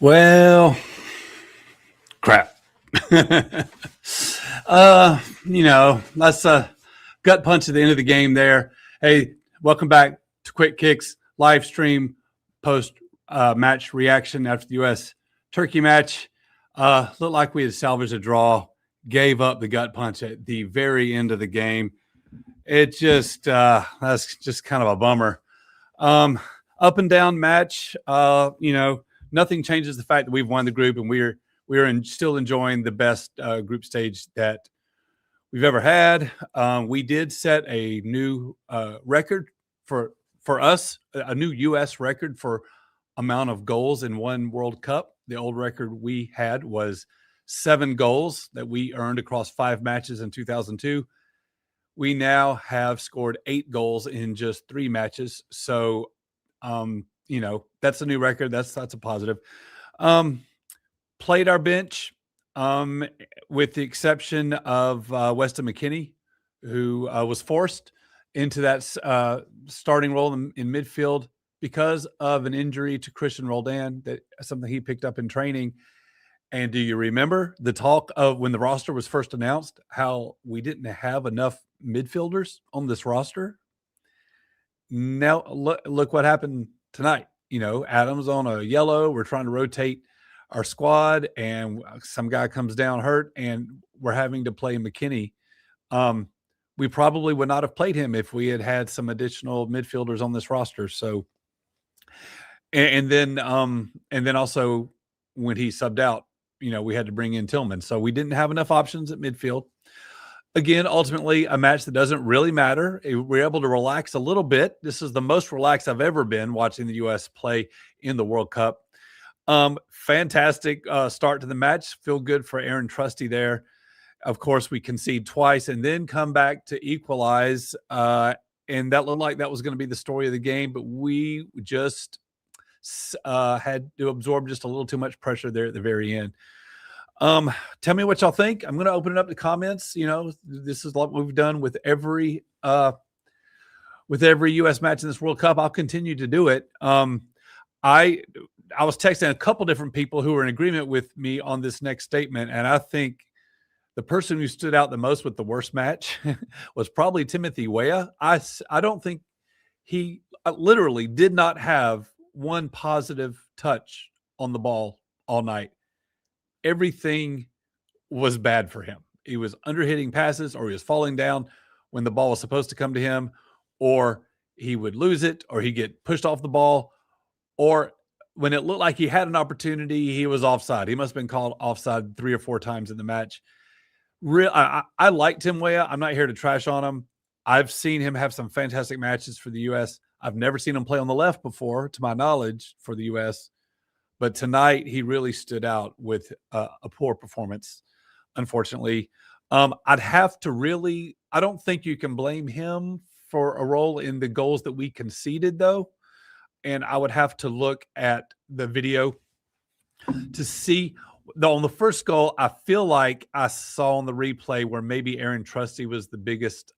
Well, crap. That's a gut punch at the end of the game there. Hey, welcome back to Quick Kicks live stream post match reaction after the U.S. Turkey match. Looked like we had salvaged a draw, gave up the gut punch at the very end of the game. It just, that's just kind of a bummer. Up and down match, nothing changes the fact that we've won the group and we're still enjoying the best group stage that we've ever had. We did set a new record for us, a new U.S. record for amount of goals in one World Cup. The old record we had was 7 goals that we earned across 5 matches in 2002. We now have scored 8 goals in just 3 matches. So, that's a new record. That's a positive. Played our bench, with the exception of Weston McKennie, who was forced into that starting role in midfield because of an injury to Christian Roldan, that something he picked up in training. And do you remember the talk of when the roster was first announced, how we didn't have enough midfielders on this roster? Now look what happened tonight. Adams on a yellow. We're trying to rotate our squad, and some guy comes down hurt, and we're having to play McKennie. We probably would not have played him if we had had some additional midfielders on this roster. So, and then also when he subbed out, we had to bring in Tillman. So we didn't have enough options at midfield. Again, ultimately, a match that doesn't really matter. We're able to relax a little bit. This is the most relaxed I've ever been watching the U.S. play in the World Cup. Fantastic start to the match. Feel good for Aaron Trusty there. Of course, we concede twice and then come back to equalize. And that looked like that was going to be the story of the game, but we just had to absorb just a little too much pressure there at the very end. Tell me what y'all think. I'm going to open it up to comments. This is what we've done with every U.S. match in this World Cup. I'll continue to do it. I was texting a couple different people who were in agreement with me on this next statement, and I think the person who stood out the most with the worst match was probably Timothy Weah. I don't think he literally did not have one positive touch on the ball all night. Everything was bad for him. He was underhitting passes, or he was falling down when the ball was supposed to come to him, or he would lose it, or he'd get pushed off the ball, or when it looked like he had an opportunity, he was offside. He must have been called offside 3 or 4 times in the match. I like Tim Weah. I'm not here to trash on him. I've seen him have some fantastic matches for the U.S. I've never seen him play on the left before, to my knowledge, for the U.S. But tonight, he really stood out with a poor performance, unfortunately. I'd have to I don't think you can blame him for a role in the goals that we conceded, though. And I would have to look at the video to see. On the first goal, I feel like I saw on the replay where maybe Aaron Trusty was the biggest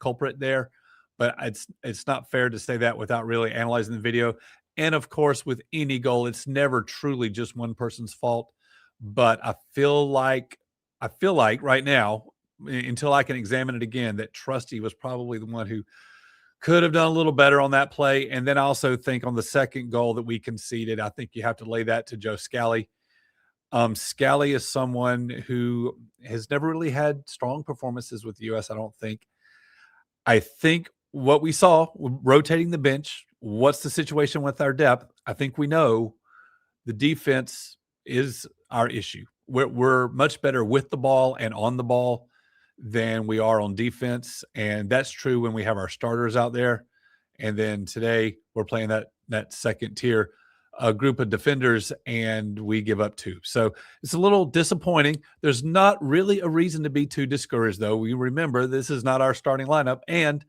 culprit there. But it's not fair to say that without really analyzing the video. And, of course, with any goal, it's never truly just one person's fault. But I feel like right now, until I can examine it again, that Trusty was probably the one who could have done a little better on that play. And then I also think on the second goal that we conceded, I think you have to lay that to Joe Scally. Scally is someone who has never really had strong performances with the U.S., I don't think. I think what we saw, rotating the bench, what's the situation with our depth? I think we know the defense is our issue. We're much better with the ball and on the ball than we are on defense. And that's true when we have our starters out there. And then today we're playing that second tier group of defenders, and we give up 2. So it's a little disappointing. There's not really a reason to be too discouraged, though. We remember this is not our starting lineup, and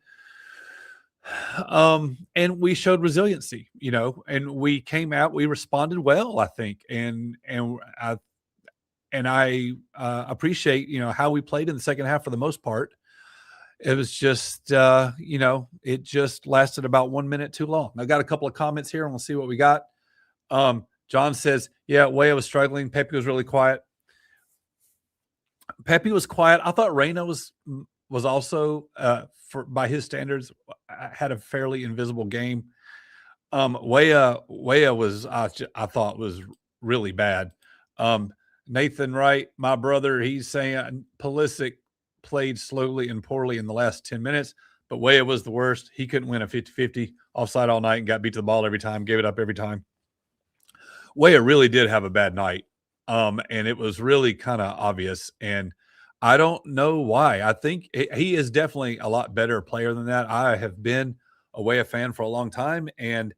we showed resiliency, and we came out, we responded well, I think, and I appreciate, how we played in the second half for the most part. It was just, it just lasted about 1 minute too long. I got a couple of comments here, and we'll see what we got. John says, yeah, Weah was struggling. Pepe was really quiet. Pepe was quiet. I thought Reyna was also, by his standards, had a fairly invisible game. Weah was, I thought, was really bad. Nathan Wright, my brother, he's saying Pulisic played slowly and poorly in the last 10 minutes, but Weah was the worst. He couldn't win a 50-50 offside all night and got beat to the ball every time, gave it up every time. Weah really did have a bad night, and it was really kind of obvious, and I don't know why. I think he is definitely a lot better player than that. I have been a Weah fan for a long time, and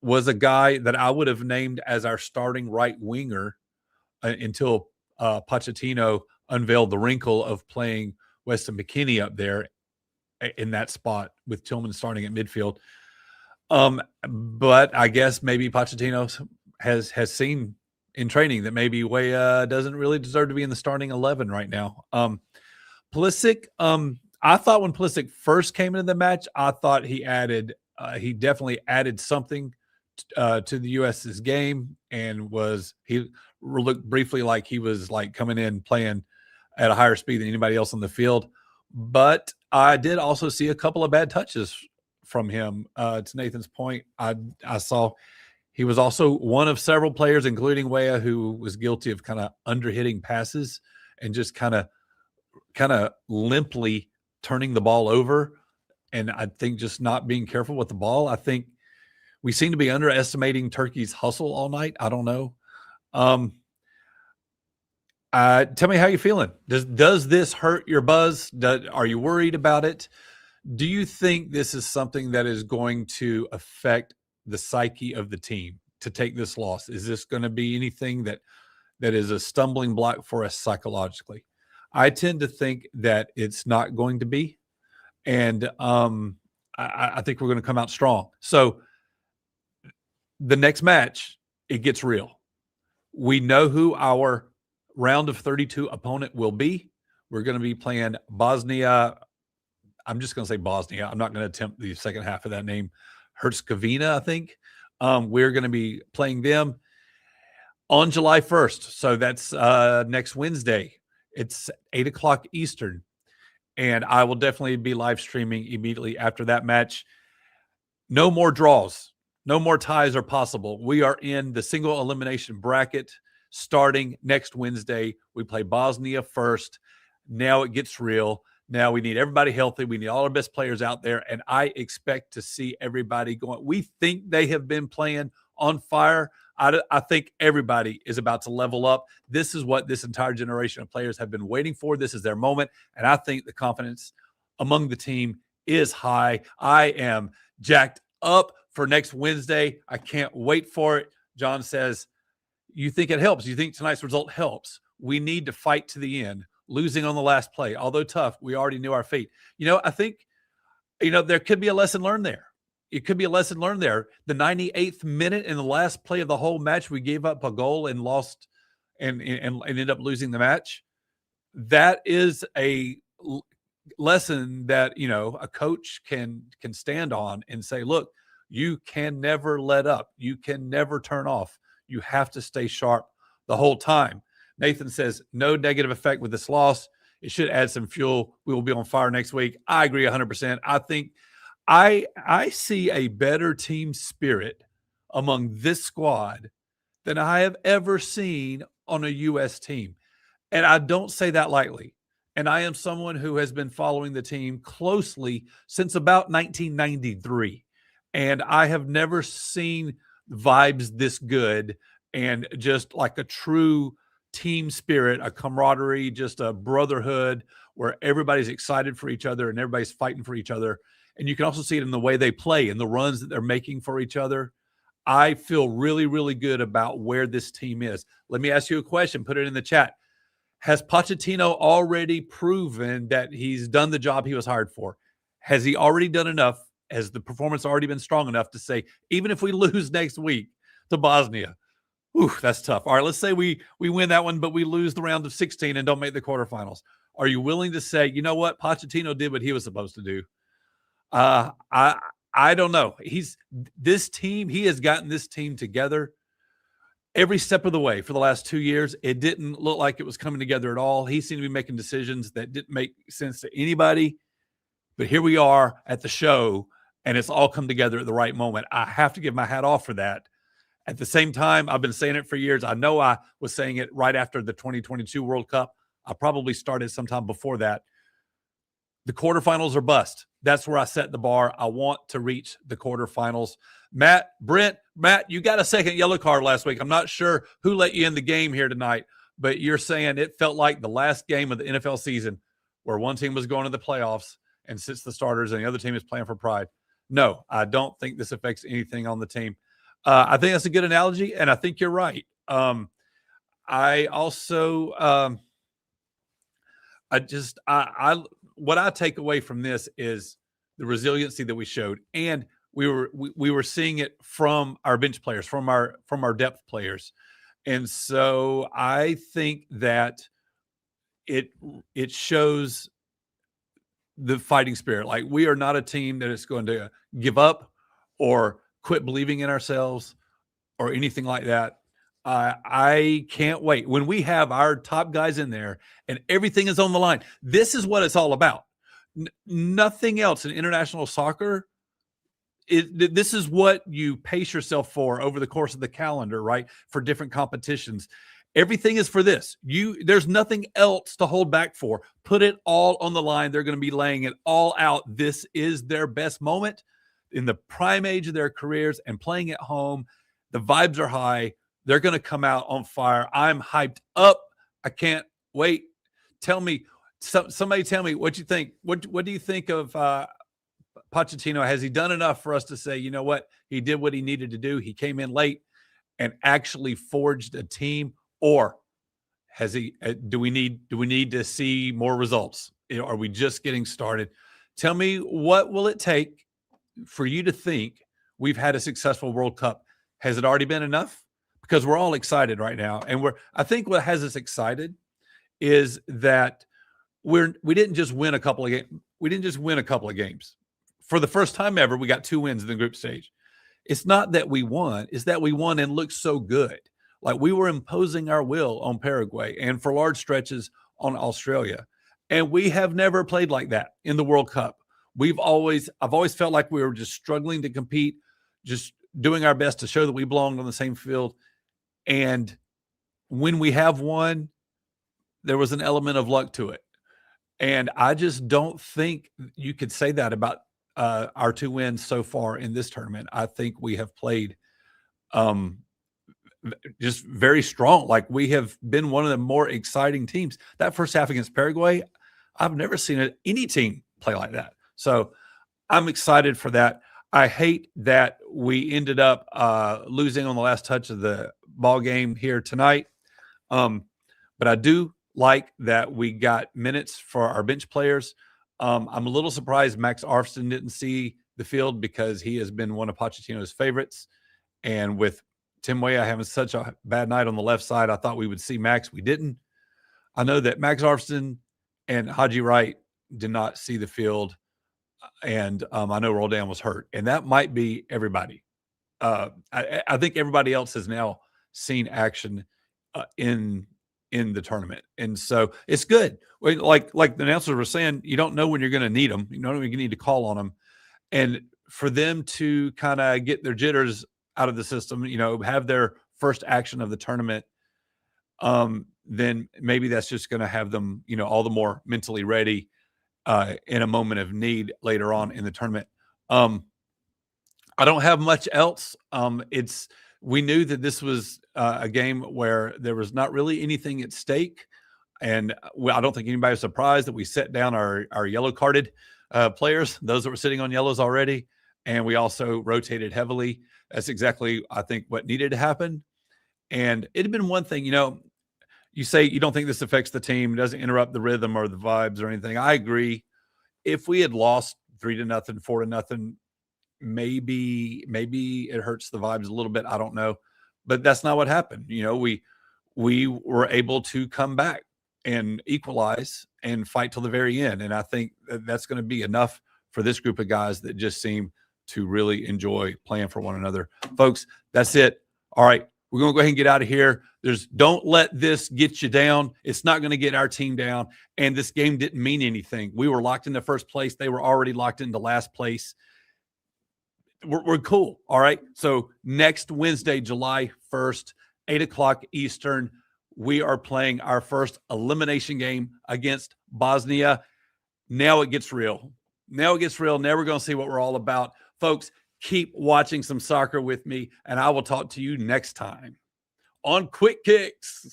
was a guy that I would have named as our starting right winger until Pochettino unveiled the wrinkle of playing Weston McKennie up there in that spot with Tillman starting at midfield. But I guess maybe Pochettino has seen in training that maybe Weah doesn't really deserve to be in the starting 11 right now. Pulisic, I thought when Pulisic first came into the match, I thought he definitely added something to the US's game, and he looked briefly like he was like coming in playing at a higher speed than anybody else on the field. But I did also see a couple of bad touches from him. To Nathan's point, I saw he was also one of several players, including Weah, who was guilty of kind of underhitting passes and just kind of limply turning the ball over. And I think just not being careful with the ball. I think we seem to be underestimating Turkey's hustle all night. I don't know. Tell me how you're feeling. Does this hurt your buzz? Are you worried about it? Do you think this is something that is going to affect the psyche of the team to take this loss? Is this going to be anything that is a stumbling block for us psychologically? I tend to think that it's not going to be. And I think we're going to come out strong. So the next match, it gets real. We know who our round of 32 opponent will be. We're going to be playing Bosnia. I'm just going to say Bosnia. I'm not going to attempt the second half of that name. Herzegovina, I think. We're going to be playing them on July 1st. So that's next Wednesday. It's 8:00 Eastern. And I will definitely be live streaming immediately after that match. No more draws. No more ties are possible. We are in the single elimination bracket starting next Wednesday. We play Bosnia first. Now it gets real. Now we need everybody healthy. We need all our best players out there. And I expect to see everybody going. We think they have been playing on fire. I think everybody is about to level up. This is what this entire generation of players have been waiting for. This is their moment. And I think the confidence among the team is high. I am jacked up for next Wednesday. I can't wait for it. John says, you think it helps? You think tonight's result helps? We need to fight to the end. Losing on the last play, although tough, we already knew our fate. I think, there could be a lesson learned there. It could be a lesson learned there. The 98th minute in the last play of the whole match, we gave up a goal and lost and ended up losing the match. That is a lesson that, a coach can stand on and say, look, you can never let up. You can never turn off. You have to stay sharp the whole time. Nathan says, no negative effect with this loss. It should add some fuel. We will be on fire next week. I agree 100%. I think I see a better team spirit among this squad than I have ever seen on a U.S. team. And I don't say that lightly. And I am someone who has been following the team closely since about 1993. And I have never seen vibes this good and just like a true team spirit, a camaraderie, just a brotherhood where everybody's excited for each other and everybody's fighting for each other. And you can also see it in the way they play and the runs that they're making for each other. I feel really, really good about where this team is. Let me ask you a question. Put it in the chat. Has Pochettino already proven that he's done the job he was hired for? Has he already done enough? Has the performance already been strong enough to say, even if we lose next week to Bosnia, ooh, that's tough. All right, let's say we win that one, but we lose the round of 16 and don't make the quarterfinals. Are you willing to say, you know what? Pochettino did what he was supposed to do. I don't know. He has gotten this team together every step of the way for the last 2 years, it didn't look like it was coming together at all. He seemed to be making decisions that didn't make sense to anybody. But here we are at the show, and it's all come together at the right moment. I have to give my hat off for that. At the same time, I've been saying it for years. I know I was saying it right after the 2022 World Cup. I probably started sometime before that. The quarterfinals are bust. That's where I set the bar. I want to reach the quarterfinals. Matt, you got a second yellow card last week. I'm not sure who let you in the game here tonight, but you're saying it felt like the last game of the NFL season where one team was going to the playoffs and sits the starters and the other team is playing for pride. No, I don't think this affects anything on the team. I think that's a good analogy, and I think you're right. I also, what I take away from this is the resiliency that we showed, and we were seeing it from our bench players, from our depth players, and so I think that it shows the fighting spirit. Like, we are not a team that is going to give up or quit believing in ourselves or anything like that. I can't wait when we have our top guys in there and everything is on the line. This is what it's all about. Nothing else in international soccer. This is what you pace yourself for over the course of the calendar, right? For different competitions. Everything is for this. There's nothing else to hold back for. Put it all on the line. They're going to be laying it all out. This is their best moment in the prime age of their careers and playing at home. The vibes are high. They're going to come out on fire. I'm hyped up. I can't wait. Somebody tell me what you think. What do you think of Pochettino? Has he done enough for us to say, you know what? He did what he needed to do. He came in late and actually forged a team. Or has he? Do we need to see more results? Are we just getting started? Tell me, what will it take for you to think we've had a successful World Cup? Has it already been enough? Because we're all excited right now, and I think what has us excited is that we didn't just win a couple of games. We didn't just win a couple of games. For the first time ever, we got 2 wins in the group stage. It's not that we won; it's that we won and looked so good. Like, we were imposing our will on Paraguay and for large stretches on Australia. And we have never played like that in the World Cup. I've always felt like we were just struggling to compete, just doing our best to show that we belonged on the same field. And when we have won, there was an element of luck to it. And I just don't think you could say that about our 2 wins so far in this tournament. I think we have played just very strong. Like, we have been one of the more exciting teams. That first half against Paraguay, I've never seen any team play like that. So I'm excited for that. I hate that we ended up losing on the last touch of the ball game here tonight. But I do like that we got minutes for our bench players. I'm a little surprised Max Arfsten didn't see the field because he has been one of Pochettino's favorites. And with Tim Weah having such a bad night on the left side, I thought we would see Max. We didn't. I know that Max Arfsten and Haji Wright did not see the field, and I know Roldan was hurt, and that might be everybody. I think everybody else has now seen action in the tournament, and so it's good. Like the announcers were saying, you don't know when you're going to need them. You know when you need to call on them, and for them to kind of get their jitters out of the system, have their first action of the tournament, then maybe that's just going to have them, all the more mentally ready in a moment of need later on in the tournament. I don't have much else. We knew that this was a game where there was not really anything at stake, and I don't think anybody was surprised that we set down our yellow carded players, those that were sitting on yellows already, and we also rotated heavily. That's exactly, I think, what needed to happen. And it had been one thing, you say you don't think this affects the team, doesn't interrupt the rhythm or the vibes or anything. I agree. If we had lost 3-0, 4-0, maybe it hurts the vibes a little bit. I don't know. But that's not what happened. We were able to come back and equalize and fight till the very end. And I think that's going to be enough for this group of guys that just seem to really enjoy playing for one another. Folks, that's it. All right. We're going to go ahead and get out of here. Don't let this get you down. It's not going to get our team down. And this game didn't mean anything. We were locked into first place. They were already locked into last place. We're cool. All right. So next Wednesday, July 1st, 8:00 Eastern, we are playing our first elimination game against Bosnia. Now it gets real. Now we're going to see what we're all about. Folks, keep watching some soccer with me, and I will talk to you next time on Quick Kicks.